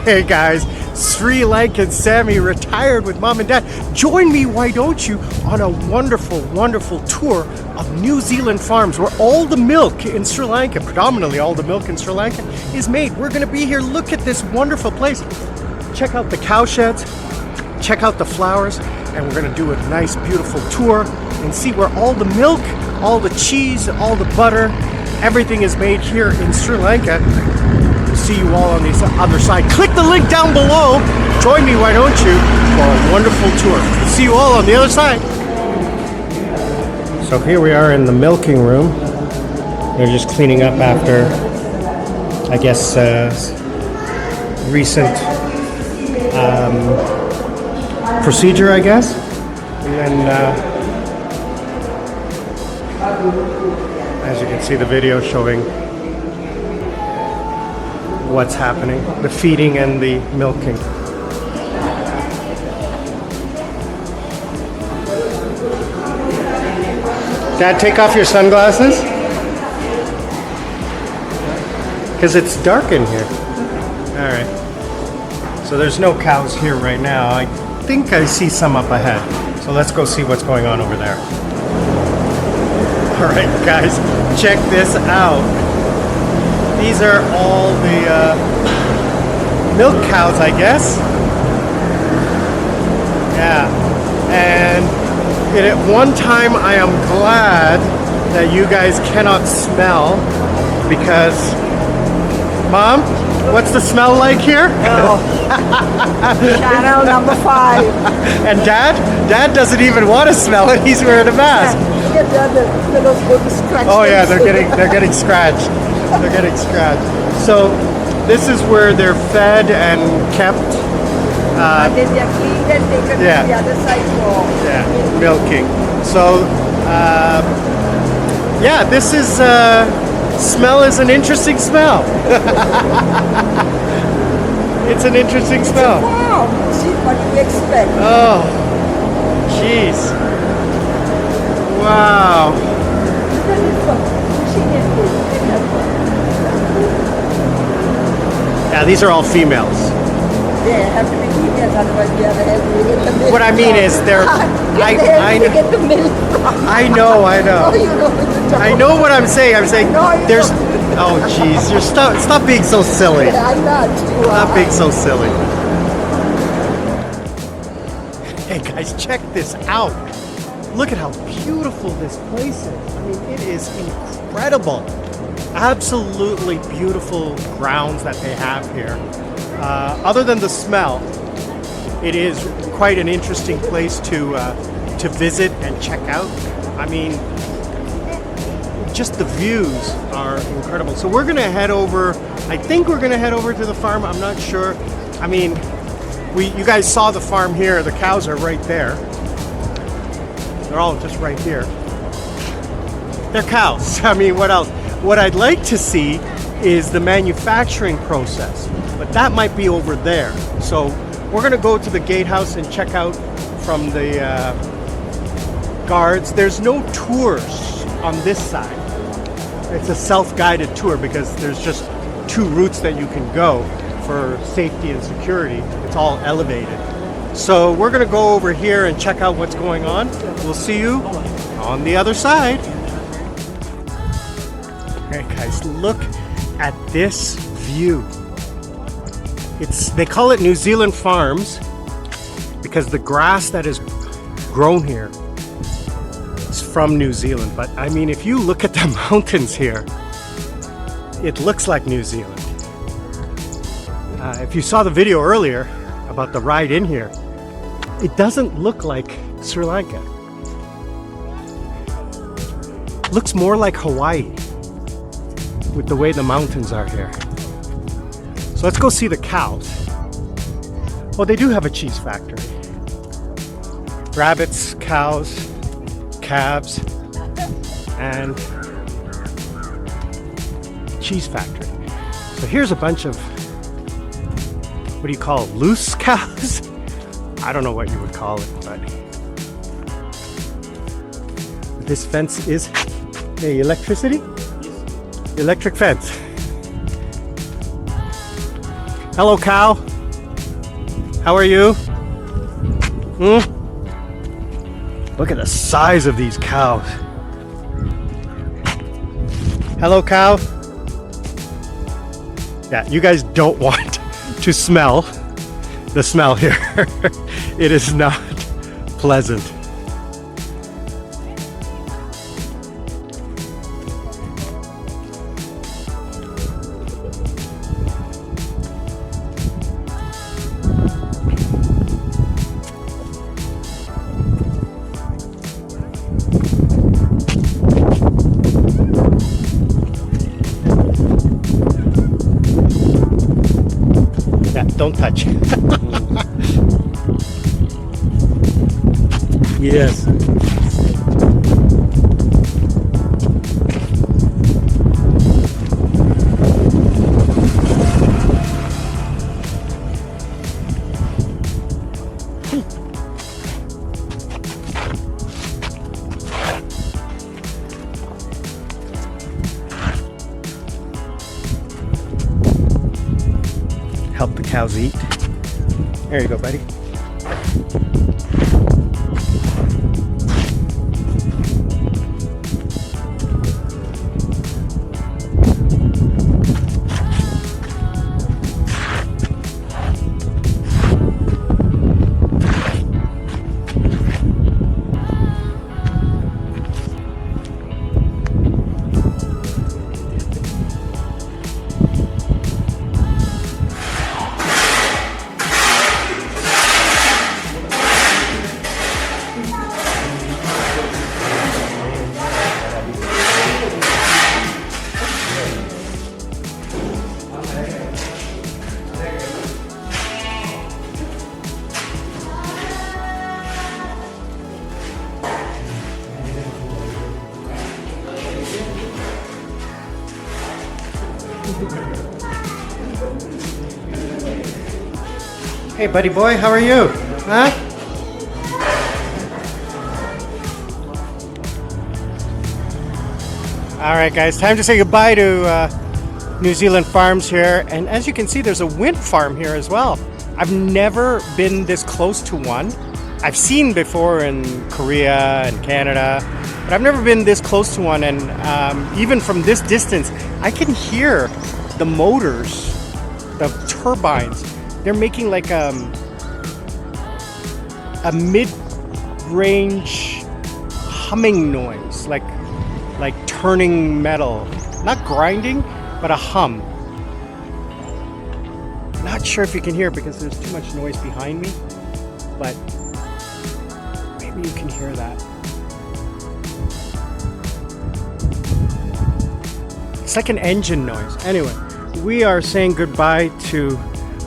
Hey guys, Sri Lankan Sammi retired with mom and dad. Join me, why don't you, on a wonderful, wonderful tour of New Zealand farms where all the milk in Sri Lanka, predominantly all the milk in Sri Lanka, is made. We're gonna be here, look at this wonderful place. Check out the cow sheds, check out the flowers, and we're gonna do a nice, beautiful tour and see where all the milk, all the cheese, all the butter, everything is made here in Sri Lanka. See you all on the other side. Click the link down below. Join me, why don't you, for a wonderful tour. See you all on the other side. So here we are in the milking room. They're just cleaning up after, I guess, recent procedure, I guess. And then, as you can see, the video showing what's happening, the feeding and the milking. Dad, take off your sunglasses? Because it's dark in here. Alright. So there's no cows here right now. I think I see some up ahead. So let's go see what's going on over there. Alright guys, check this out. These are all the milk cows, I guess. Yeah, and at one time I am glad that you guys cannot smell, because, Mom, what's the smell like here? Oh. Channel number 5. And Dad doesn't even want to smell it. He's wearing a mask. Oh yeah, they're getting scratched. They're getting scratched. So this is where they're fed and kept. And then they're cleaned and taken to the other side for milking. So yeah, this is smell is an interesting smell. It's an interesting smell. Wow, see what do you expect? Oh, jeez. Wow. Yeah, these are all females. They have to be females, otherwise the other head will get the milk. What I mean is they're... I get the milk from. I know. Oh, you know, I know what I'm saying. I'm saying no, there's... Oh, jeez. You're stop being so silly. I'm not. Stop being so silly. Hey, guys, check this out. Look at how beautiful this place is. I mean, it is incredible. Absolutely beautiful grounds that they have here. Other than the smell, it is quite an interesting place to visit and check out. I mean, just the views are incredible. So we're gonna head over, I think we're gonna head over to the farm, I'm not sure. I mean, you guys saw the farm here, the cows are right there. They're all just right here. They're cows. I mean, what else? What I'd like to see is the manufacturing process, but that might be over there. So we're gonna go to the gatehouse and check out from the guards. There's no tours on this side. It's a self-guided tour because there's just 2 routes that you can go for safety and security. It's all elevated. So we're gonna go over here and check out what's going on. We'll see you on the other side. Okay guys, look at this view. They call it New Zealand farms because the grass that is grown here is from New Zealand. But I mean, if you look at the mountains here, it looks like New Zealand. If you saw the video earlier about the ride in here, it doesn't look like Sri Lanka. It looks more like Hawaii with the way the mountains are here. So let's go see the cows. Well, they do have a cheese factory. Rabbits, cows, calves, and cheese factory. So here's a bunch of, what do you call it, loose cows? I don't know what you would call it, but this fence is a electricity? Electric fence. Hello, cow. How are you? Look at the size of these cows. Hello, cow. Yeah, you guys don't want to smell the smell here. It is not pleasant. Yeah, don't touch. Yes. Help the cows eat. There you go, buddy. Hey, buddy boy, how are you? Huh? All right, guys, time to say goodbye to New Zealand farms here. And as you can see, there's a wind farm here as well. I've never been this close to one. I've seen before in Korea and Canada, but I've never been this close to one. And even from this distance, I can hear the motors, the turbines. They're making like a mid-range humming noise, like turning metal, not grinding, but a hum. Not sure if you can hear it because there's too much noise behind me, but maybe you can hear that. It's like an engine noise. Anyway, we are saying goodbye to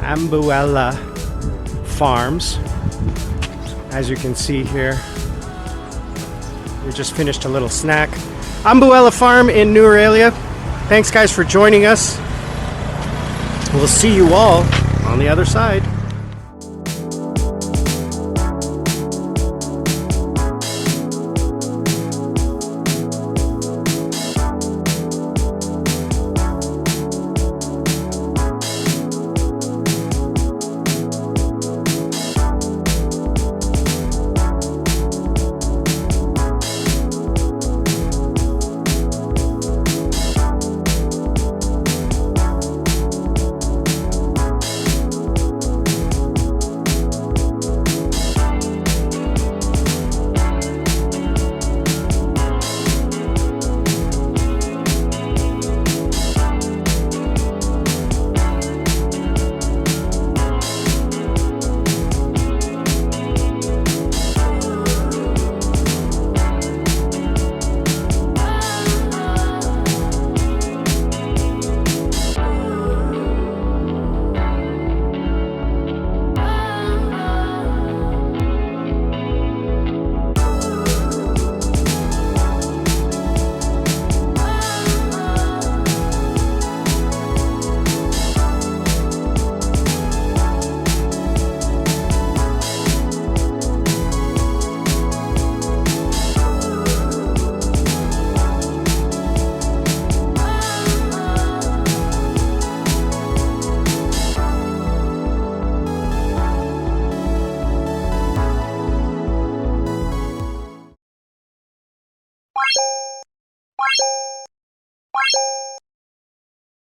Ambuela Farms. As you can see here, we just finished a little snack. Ambuela Farm in New Australia. Thanks guys for joining us. We'll see you all on the other side.